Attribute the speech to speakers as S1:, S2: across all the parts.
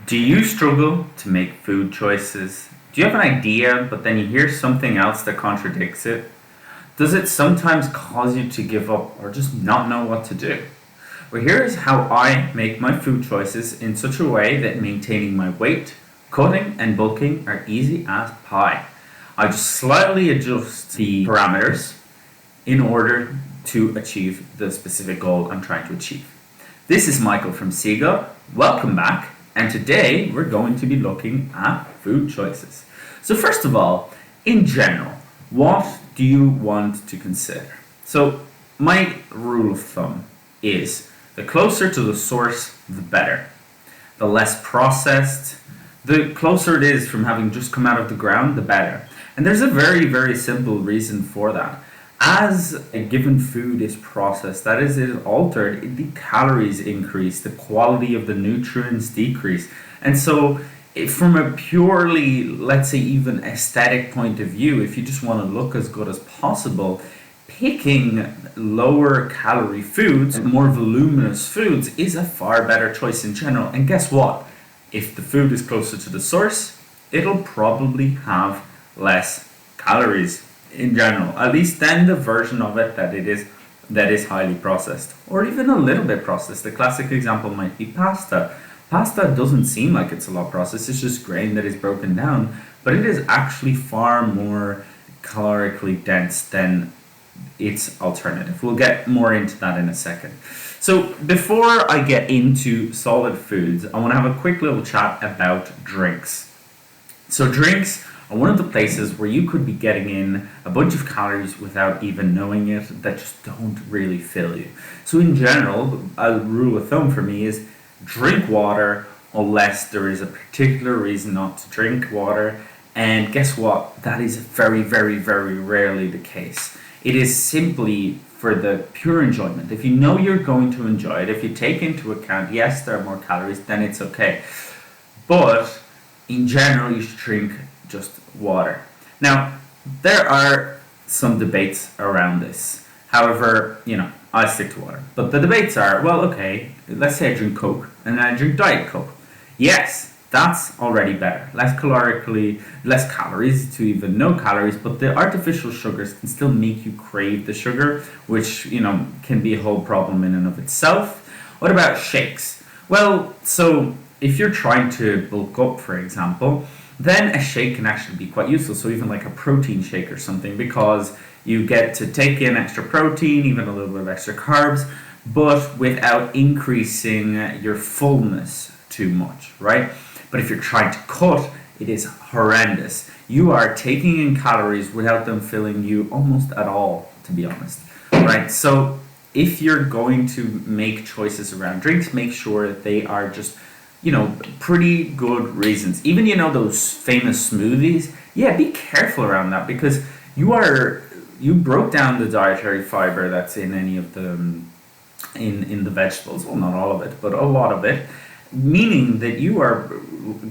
S1: Do you struggle to make food choices? Do you have an idea, but then you hear something else that contradicts it? Does it sometimes cause you to give up or just not know what to do? Well, here is how I make my food choices in such a way that maintaining my weight, cutting, and bulking are easy as pie. I just slightly adjust the parameters in order to achieve the specific goal I'm trying to achieve. This is Michael from Seagull. Welcome back. And today we're going to be looking at food choices. So first of all, in general, what do you want to consider? So my rule of thumb is the closer to the source, the better. The less processed, the closer it is from having just come out of the ground, the better. And there's a very, very simple reason for that. As a given food is processed, that is, it is altered, the calories increase, the quality of the nutrients decrease. And so, from a purely, let's say, even aesthetic point of view, if you just want to look as good as possible, picking lower calorie foods, more voluminous foods, is a far better choice in general. And guess what? If the food is closer to the source, it'll probably have less calories in general, at least then the version of it that is highly processed or even a little bit processed. The classic example might be pasta. Pasta doesn't seem like it's a lot processed, it's just grain that is broken down, but it is actually far more calorically dense than its alternative. We'll get more into that in a second. So before I get into solid foods, I want to have a quick little chat about drinks. So drinks are one of the places where you could be getting in a bunch of calories without even knowing it that just don't really fill you. So in general, a rule of thumb for me is drink water unless there is a particular reason not to drink water. And guess what? That is very, very, very rarely the case. It is simply for the pure enjoyment. If you know you're going to enjoy it, if you take into account, yes, there are more calories, then it's okay. But in general, you should drink just water. Now, there are some debates around this. However, I stick to water. But the debates are, well, okay, let's say I drink Coke and I drink Diet Coke. Yes, that's already better. Less calorically, less calories to even no calories, but the artificial sugars can still make you crave the sugar, which, can be a whole problem in and of itself. What about shakes? Well, so if you're trying to bulk up, for example, then a shake can actually be quite useful. So even like a protein shake or something, because you get to take in extra protein, even a little bit of extra carbs, but without increasing your fullness too much, right? But if you're trying to cut, it is horrendous. You are taking in calories without them filling you almost at all, to be honest, right? So if you're going to make choices around drinks, make sure that they are just pretty good reasons. Even, those famous smoothies, be careful around that, because you broke down the dietary fiber that's in any of the, in the vegetables. Well, not all of it, but a lot of it, meaning that you are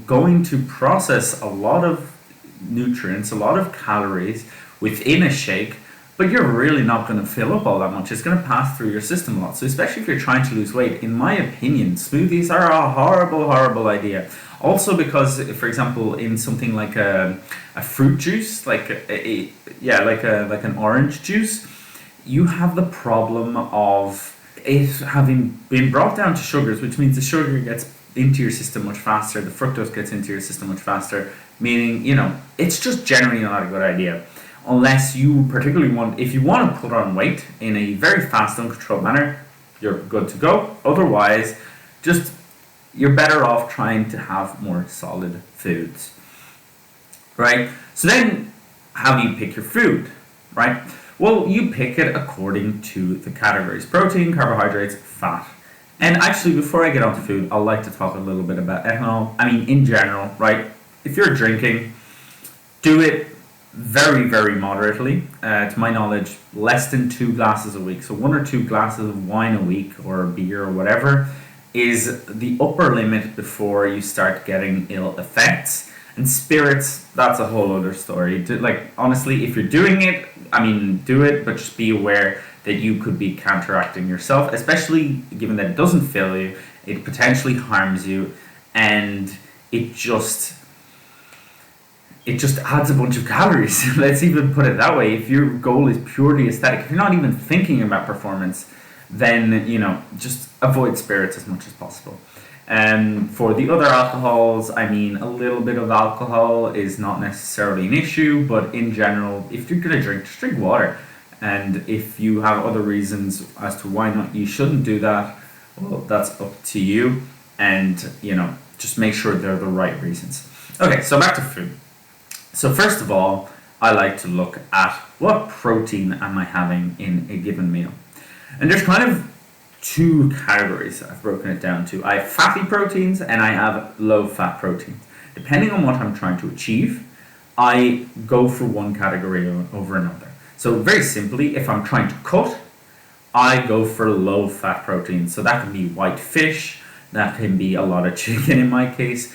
S1: going to process a lot of nutrients, a lot of calories within a shake, but you're really not going to fill up all that much. It's going to pass through your system a lot. So especially if you're trying to lose weight, in my opinion, smoothies are a horrible, horrible idea. Also because, for example, in something like a fruit juice, like an orange juice, you have the problem of it having been brought down to sugars, which means the sugar gets into your system much faster, the fructose gets into your system much faster, meaning, it's just generally not a good idea. Unless you particularly if you want to put on weight in a very fast, uncontrolled manner, you're good to go. Otherwise, you're better off trying to have more solid foods, right? So then, how do you pick your food, right? Well, you pick it according to the categories: protein, carbohydrates, fat. And actually, before I get onto food, I'd like to talk a little bit about ethanol. I mean, in general, right? If you're drinking, do it very, very moderately. To my knowledge, less than 2 glasses a week. So 1 or 2 glasses of wine a week, or beer or whatever, is the upper limit before you start getting ill effects. And spirits, that's a whole other story. Honestly, if you're doing it, do it, but just be aware that you could be counteracting yourself, especially given that it doesn't fill you, it potentially harms you, and it just it just adds a bunch of calories. Let's even put it that way. If your goal is purely aesthetic, if you're not even thinking about performance, then just avoid spirits as much as possible. For the other alcohols, I mean, a little bit of alcohol is not necessarily an issue, but in general, if you're gonna drink, just drink water. And if you have other reasons as to why not, you shouldn't do that. Well, that's up to you, and just make sure they're the right reasons. Okay, so back to food. So first of all, I like to look at what protein am I having in a given meal. And there's kind of two categories I've broken it down to. I have fatty proteins and I have low fat proteins. Depending on what I'm trying to achieve, I go for one category over another. So very simply, if I'm trying to cut, I go for low fat protein. So that can be white fish, that can be a lot of chicken in my case,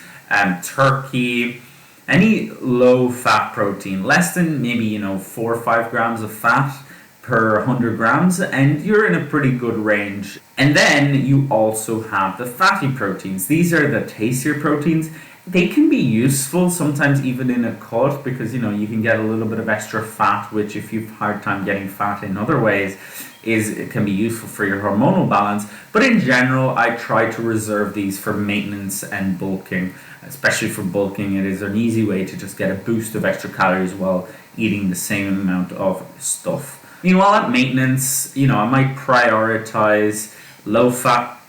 S1: turkey, any low fat protein, less than maybe 4 or 5 grams of fat per 100 grams, and you're in a pretty good range. And then you also have the fatty proteins. These are the tastier proteins. They can be useful sometimes even in a cut, because you can get a little bit of extra fat, which if you've hard time getting fat in other ways, it can be useful for your hormonal balance. But in general, I try to reserve these for maintenance and bulking. Especially for bulking, it is an easy way to just get a boost of extra calories while eating the same amount of stuff. Meanwhile, at maintenance, I might prioritize low-fat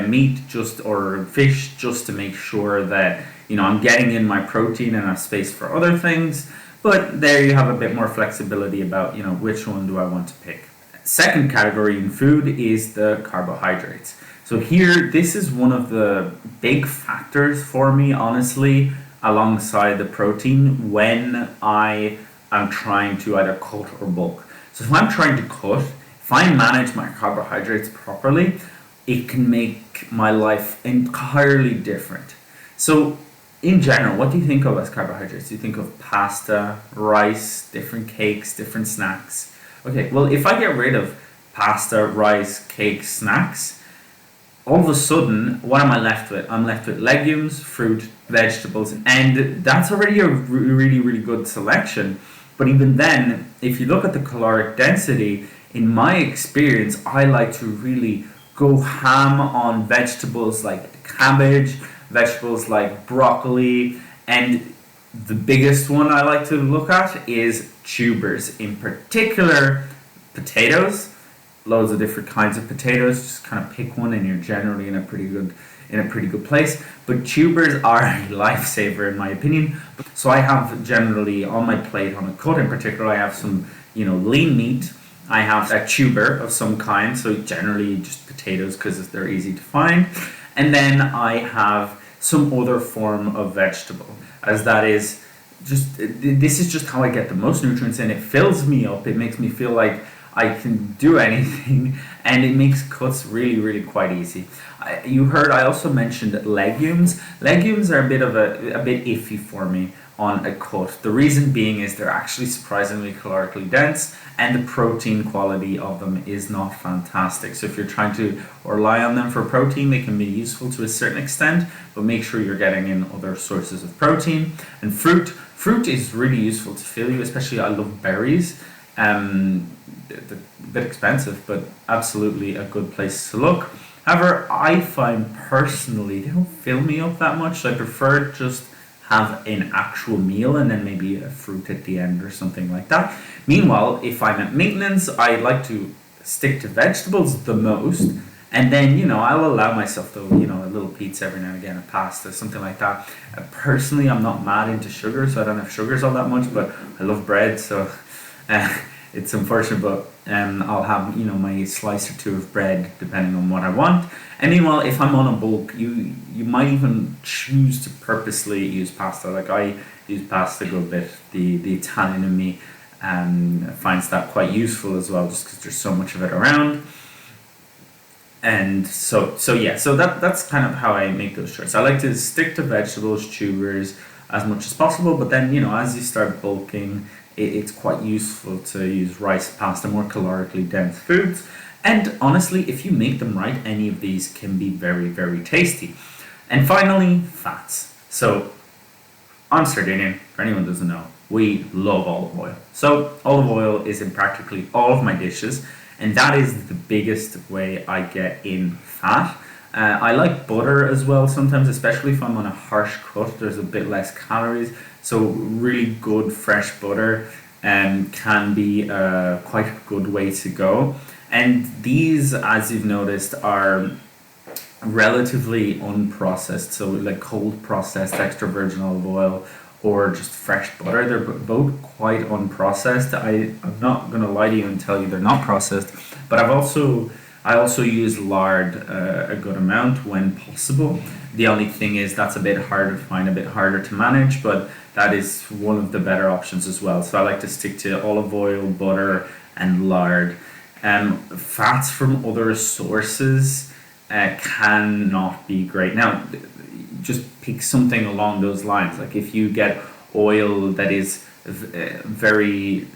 S1: meat or fish, just to make sure that I'm getting in my protein and have space for other things. But there you have a bit more flexibility about which one do I want to pick. Second category in food is the carbohydrates. So here, this is one of the big factors for me, honestly, alongside the protein when I am trying to either cut or bulk. So if I'm trying to cut, if I manage my carbohydrates properly, it can make my life entirely different. So in general, what do you think of as carbohydrates? Do you think of pasta, rice, different cakes, different snacks? Okay, well, if I get rid of pasta, rice, cakes, snacks, all of a sudden, what am I left with? I'm left with legumes, fruit, vegetables, and that's already a really, really good selection. But even then, if you look at the caloric density, in my experience, I like to really go ham on vegetables like cabbage, vegetables like broccoli, and the biggest one I like to look at is tubers, in particular potatoes. Loads of different kinds of potatoes. Just kind of pick one, and you're generally in a pretty good place. But tubers are a lifesaver in my opinion. So I have generally on my plate, on a cut in particular, I have some lean meat. I have a tuber of some kind, so generally just potatoes because they're easy to find. And then I have some other form of vegetable, as that is this is just how I get the most nutrients in. It fills me up. It makes me feel like I can do anything, and it makes cuts really, really quite easy. You heard I also mentioned legumes. Legumes are a bit iffy for me on a cut. The reason being is they're actually surprisingly calorically dense, and the protein quality of them is not fantastic. So if you're trying to rely on them for protein, they can be useful to a certain extent, but make sure you're getting in other sources of protein. And fruit is really useful to fill you, especially I love berries. They're a bit expensive, but absolutely a good place to look. However, I find personally they don't fill me up that much, so I prefer just have an actual meal and then maybe a fruit at the end or something like that. Meanwhile, if I'm at maintenance, I like to stick to vegetables the most, and then I'll allow myself to a little pizza every now and again, a pasta, something like that. Personally, I'm not mad into sugar, so I don't have sugars all that much, but I love bread, so it's unfortunate, but I'll have my slice or two of bread depending on what I want. And meanwhile, if I'm on a bulk, you might even choose to purposely use pasta. Like I use pasta a good bit. The Italian in me finds that quite useful as well, just because there's so much of it around. And so that's kind of how I make those choices. I like to stick to vegetables, tubers as much as possible, but then as you start bulking, it's quite useful to use rice, pasta, more calorically dense foods. And honestly, if you make them right, any of these can be very, very tasty. And finally, fats. So I'm Sardinian, for anyone who doesn't know, we love olive oil. So olive oil is in practically all of my dishes, and that is the biggest way I get in fat. I like butter as well sometimes, especially if I'm on a harsh cut. There's a bit less calories, so really good fresh butter can be quite a good way to go. And these, as you've noticed, are relatively unprocessed, so like cold processed extra virgin olive oil or just fresh butter. They're both quite unprocessed. I'm not gonna lie to you and tell you they're not processed, but I also use lard a good amount when possible. The only thing is that's a bit harder to find, a bit harder to manage, but that is one of the better options as well. So I like to stick to olive oil, butter, and lard. Fats from other sources cannot be great. Now, just pick something along those lines. Like if you get oil that is very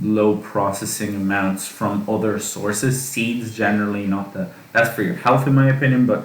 S1: low processing amounts from other sources, seeds generally not that's for your health in my opinion, but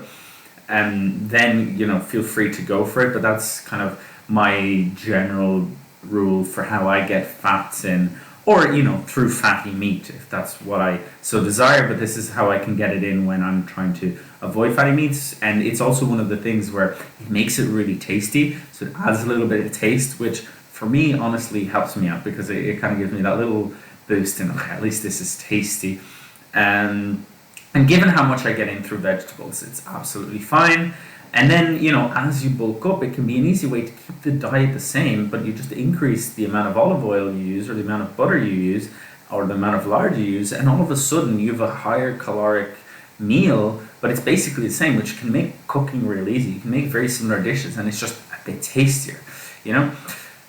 S1: then feel free to go for it. But that's kind of my general rule for how I get fats in, or through fatty meat if that's what I so desire. But this is how I can get it in when I'm trying to avoid fatty meats, and it's also one of the things where it makes it really tasty. So it adds a little bit of taste, which for me honestly helps me out because it kind of gives me that little boost in okay, at least this is tasty. And given how much I get in through vegetables, it's absolutely fine. And then, as you bulk up, it can be an easy way to keep the diet the same, but you just increase the amount of olive oil you use, or the amount of butter you use, or the amount of lard you use, and all of a sudden you have a higher caloric meal, but it's basically the same, which can make cooking real easy. You can make very similar dishes, and it's just a bit tastier,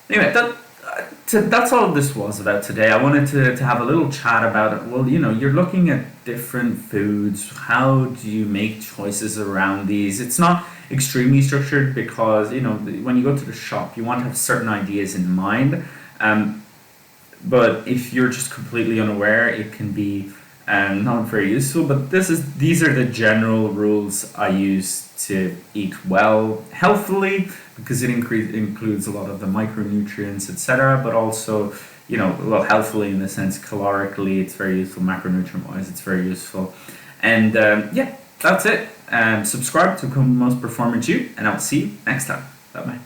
S1: Anyway, that's all this was about today. I wanted to have a little chat about it. Well, you're looking at different foods. How do you make choices around these? It's not extremely structured because, when you go to the shop, you want to have certain ideas in mind. But if you're just completely unaware, it can be not very useful. But these are the general rules I use to eat well, healthily, because it includes a lot of the micronutrients, etc. But also, healthily in the sense calorically, it's very useful. Macronutrient wise, it's very useful. And that's it. Subscribe to become the most performant you, and I'll see you next time. Bye bye.